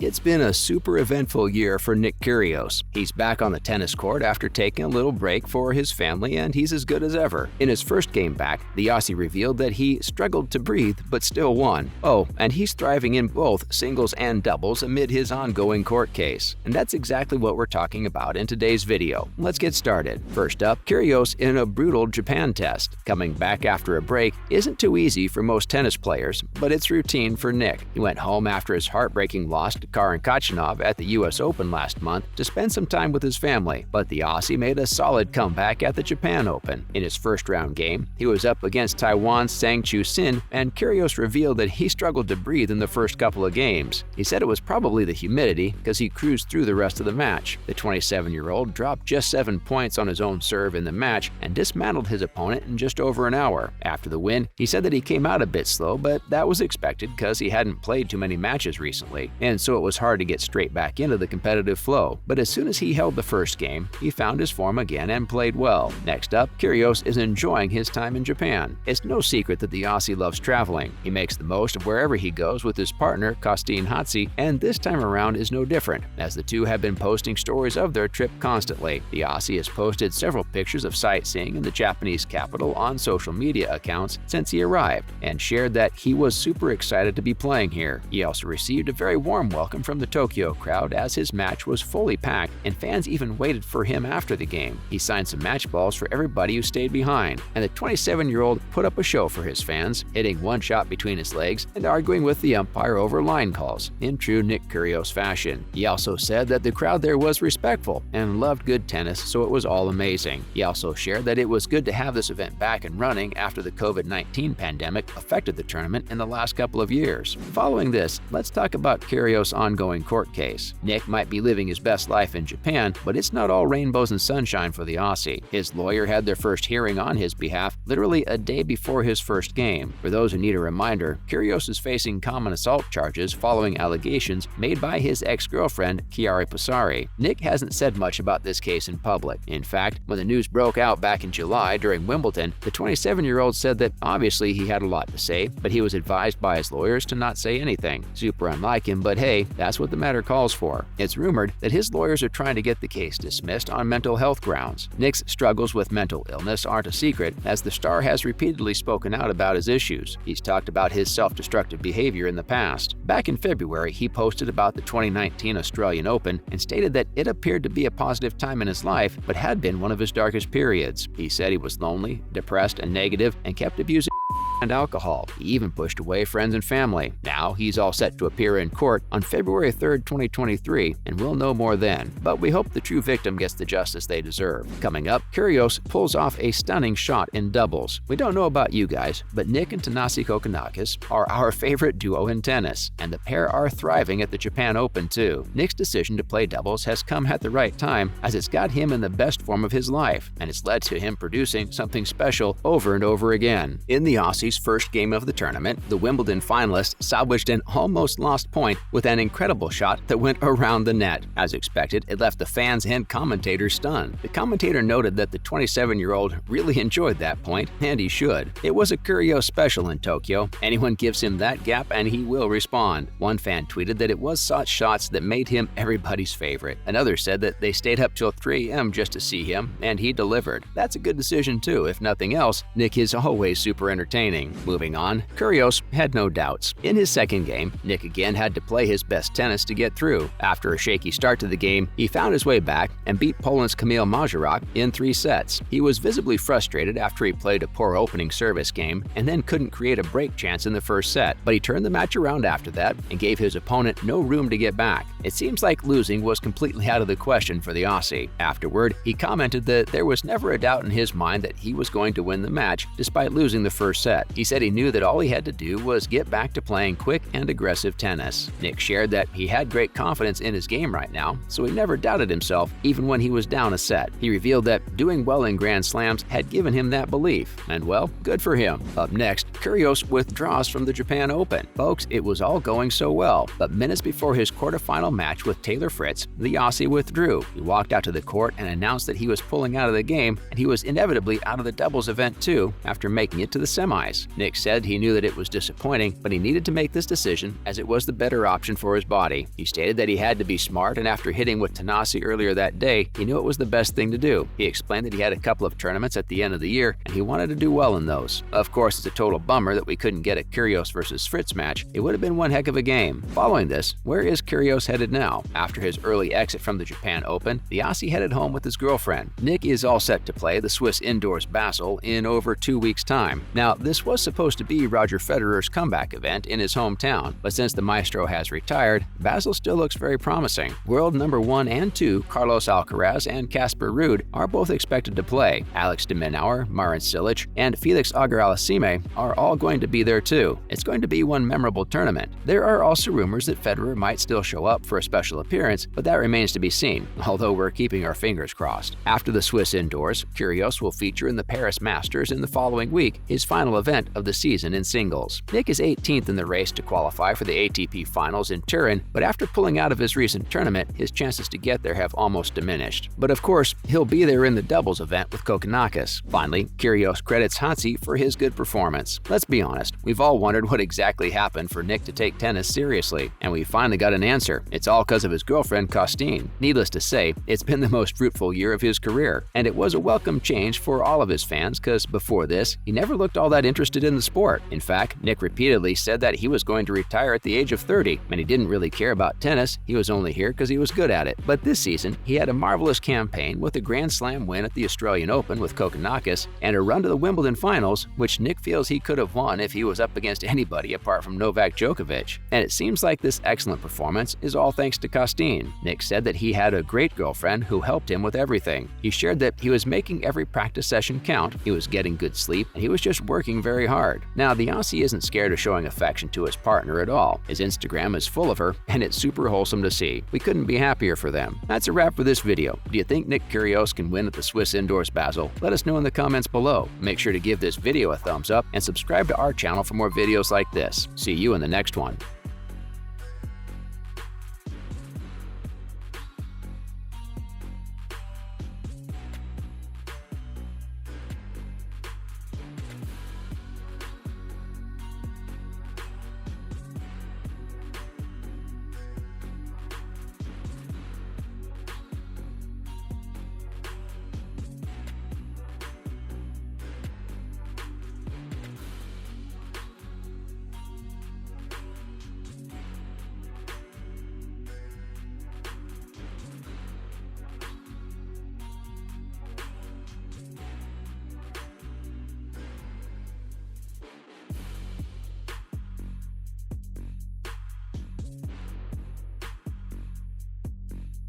It's been a super eventful year for Nick Kyrgios. He's back on the tennis court after taking a little break for his family, and he's as good as ever. In his first game back, the Aussie revealed that he struggled to breathe but still won. Oh, and he's thriving in both singles and doubles amid his ongoing court case. And that's exactly what we're talking about in today's video. Let's get started. First up, Kyrgios in a brutal Japan test. Coming back after a break isn't too easy for most tennis players, but it's routine for Nick. He went home after his heartbreaking loss to Kokkinakis at the US Open last month to spend some time with his family, but the Aussie made a solid comeback at the Japan Open. In his first-round game, he was up against Taiwan's Tseng Chun-hsin, and Kyrgios revealed that he struggled to breathe in the first couple of games. He said it was probably the humidity because he cruised through the rest of the match. The 27-year-old dropped just 7 points on his own serve in the match and dismantled his opponent in just over an hour. After the win, he said that he came out a bit slow, but that was expected because he hadn't played too many matches recently, and so it was hard to get straight back into the competitive flow. But as soon as he held the first game, he found his form again and played well. Next up, Kyrgios is enjoying his time in Japan. It's no secret that the Aussie loves traveling. He makes the most of wherever he goes with his partner, Thanasi, and this time around is no different, as the two have been posting stories of their trip constantly. The Aussie has posted several pictures of sightseeing in the Japanese capital on social media accounts since he arrived, and shared that he was super excited to be playing here. He also received a very warm welcome from the Tokyo crowd as his match was fully packed, and fans even waited for him after the game. He signed some match balls for everybody who stayed behind, and the 27-year-old put up a show for his fans, hitting one shot between his legs and arguing with the umpire over line calls, in true Nick Kyrgios fashion. He also said that the crowd there was respectful and loved good tennis, so it was all amazing. He also shared that it was good to have this event back and running after the COVID-19 pandemic affected the tournament in the last couple of years. Following this, let's talk about Kyrgios' ongoing court case. Nick might be living his best life in Japan, but it's not all rainbows and sunshine for the Aussie. His lawyer had their first hearing on his behalf literally a day before his first game. For those who need a reminder, Kyrgios is facing common assault charges following allegations made by his ex-girlfriend, Kyrgios. Nick hasn't said much about this case in public. In fact, when the news broke out back in July during Wimbledon, the 27-year-old said that obviously he had a lot to say, but he was advised by his lawyers to not say anything. Super unlike him, but hey, that's what the matter calls for. It's rumored that his lawyers are trying to get the case dismissed on mental health grounds. Nick's struggles with mental illness aren't a secret, as the star has repeatedly spoken out about his issues. He's talked about his self-destructive behavior in the past. Back in February, he posted about the 2019 Australian Open and stated that it appeared to be a positive time in his life, but had been one of his darkest periods. He said he was lonely, depressed, and negative, and kept abusing and alcohol. He even pushed away friends and family. Now he's all set to appear in court on February 3, 2023, and we'll know more then. But we hope the true victim gets the justice they deserve. Coming up, Kyrgios pulls off a stunning shot in doubles. We don't know about you guys, but Nick and Thanasi Kokkinakis are our favorite duo in tennis, and the pair are thriving at the Japan Open too. Nick's decision to play doubles has come at the right time, as it's got him in the best form of his life, and it's led to him producing something special over and over again. In the Aussie's first game of the tournament, the Wimbledon finalist salvaged an almost lost point with an incredible shot that went around the net. As expected, it left the fans and commentators stunned. The commentator noted that the 27-year-old really enjoyed that point, and he should. It was a Kyrgios special in Tokyo. Anyone gives him that gap and he will respond. One fan tweeted that it was such shots that made him everybody's favorite. Another said that they stayed up till 3 a.m. just to see him, and he delivered. That's a good decision too. If nothing else, Nick is always super entertaining. Moving on, Kyrgios had no doubts. In his second game, Nick again had to play his best tennis to get through. After a shaky start to the game, he found his way back and beat Poland's Kamil Majerok in 3 sets. He was visibly frustrated after he played a poor opening service game and then couldn't create a break chance in the first set, but he turned the match around after that and gave his opponent no room to get back. It seems like losing was completely out of the question for the Aussie. Afterward, he commented that there was never a doubt in his mind that he was going to win the match despite losing the first set. He said he knew that all he had to do was get back to playing quick and aggressive tennis. Nick shared that he had great confidence in his game right now, so he never doubted himself even when he was down a set. He revealed that doing well in Grand Slams had given him that belief, and well, good for him. Up next, Kyrgios withdraws from the Japan Open. Folks, it was all going so well, but minutes before his quarterfinal match with Taylor Fritz, the Aussie withdrew. He walked out to the court and announced that he was pulling out of the game, and he was inevitably out of the doubles event too after making it to the semis. Nick said he knew that it was disappointing, but he needed to make this decision as it was the better option for his body. He stated that he had to be smart, and after hitting with Thanasi earlier that day, he knew it was the best thing to do. He explained that he had a couple of tournaments at the end of the year, and he wanted to do well in those. Of course, it's a total bummer that we couldn't get a Kyrgios versus Fritz match. It would have been one heck of a game. Following this, where is Kyrgios headed now? After his early exit from the Japan Open, the Aussie headed home with his girlfriend. Nick is all set to play the Swiss indoors Basel in over 2 weeks' time. Now, this was supposed to be Roger Federer's comeback event in his hometown, but since the maestro has retired, Basel still looks very promising. World number 1 and 2 Carlos Alcaraz and Casper Ruud are both expected to play. Alex de Minaur, Marin Cilic, and Felix Auger-Aliassime are all going to be there too. It's going to be one memorable tournament. There are also rumors that Federer might still show up for a special appearance, but that remains to be seen, although we're keeping our fingers crossed. After the Swiss indoors, Kyrgios will feature in the Paris Masters in the following week, his final event of the season in singles. Nick is 18th in the race to qualify for the ATP Finals in Turin, but after pulling out of his recent tournament, his chances to get there have almost diminished. But of course, he'll be there in the doubles event with Kokkinakis. Finally, Kyrgios credits Hansi for his good performance. Let's be honest, we've all wondered what exactly happened for Nick to take tennis seriously, and we finally got an answer. It's all because of his girlfriend, Kostine. Needless to say, it's been the most fruitful year of his career, and it was a welcome change for all of his fans because before this, he never looked all that interested in the sport. In fact, Nick repeatedly said that he was going to retire at the age of 30, and he didn't really care about tennis. He was only here because he was good at it. But this season, he had a marvelous campaign with a Grand Slam win at the Australian Open with Kokkinakis and a run to the Wimbledon finals, which Nick feels he could have won if he was up against anybody apart from Novak Djokovic. And it seems like this excellent performance is all thanks to Kostine. Nick said that he had a great girlfriend who helped him with everything. He shared that he was making every practice session count, he was getting good sleep, and he was just working very hard. Now, the Aussie isn't scared of showing affection to his partner at all. His Instagram is full of her, and it's super wholesome to see. We couldn't be happier for them. That's a wrap for this video. Do you think Nick Kyrgios can win at the Swiss Indoors Basel? Let us know in the comments below. Make sure to give this video a thumbs up and subscribe to our channel for more videos like this. See you in the next one.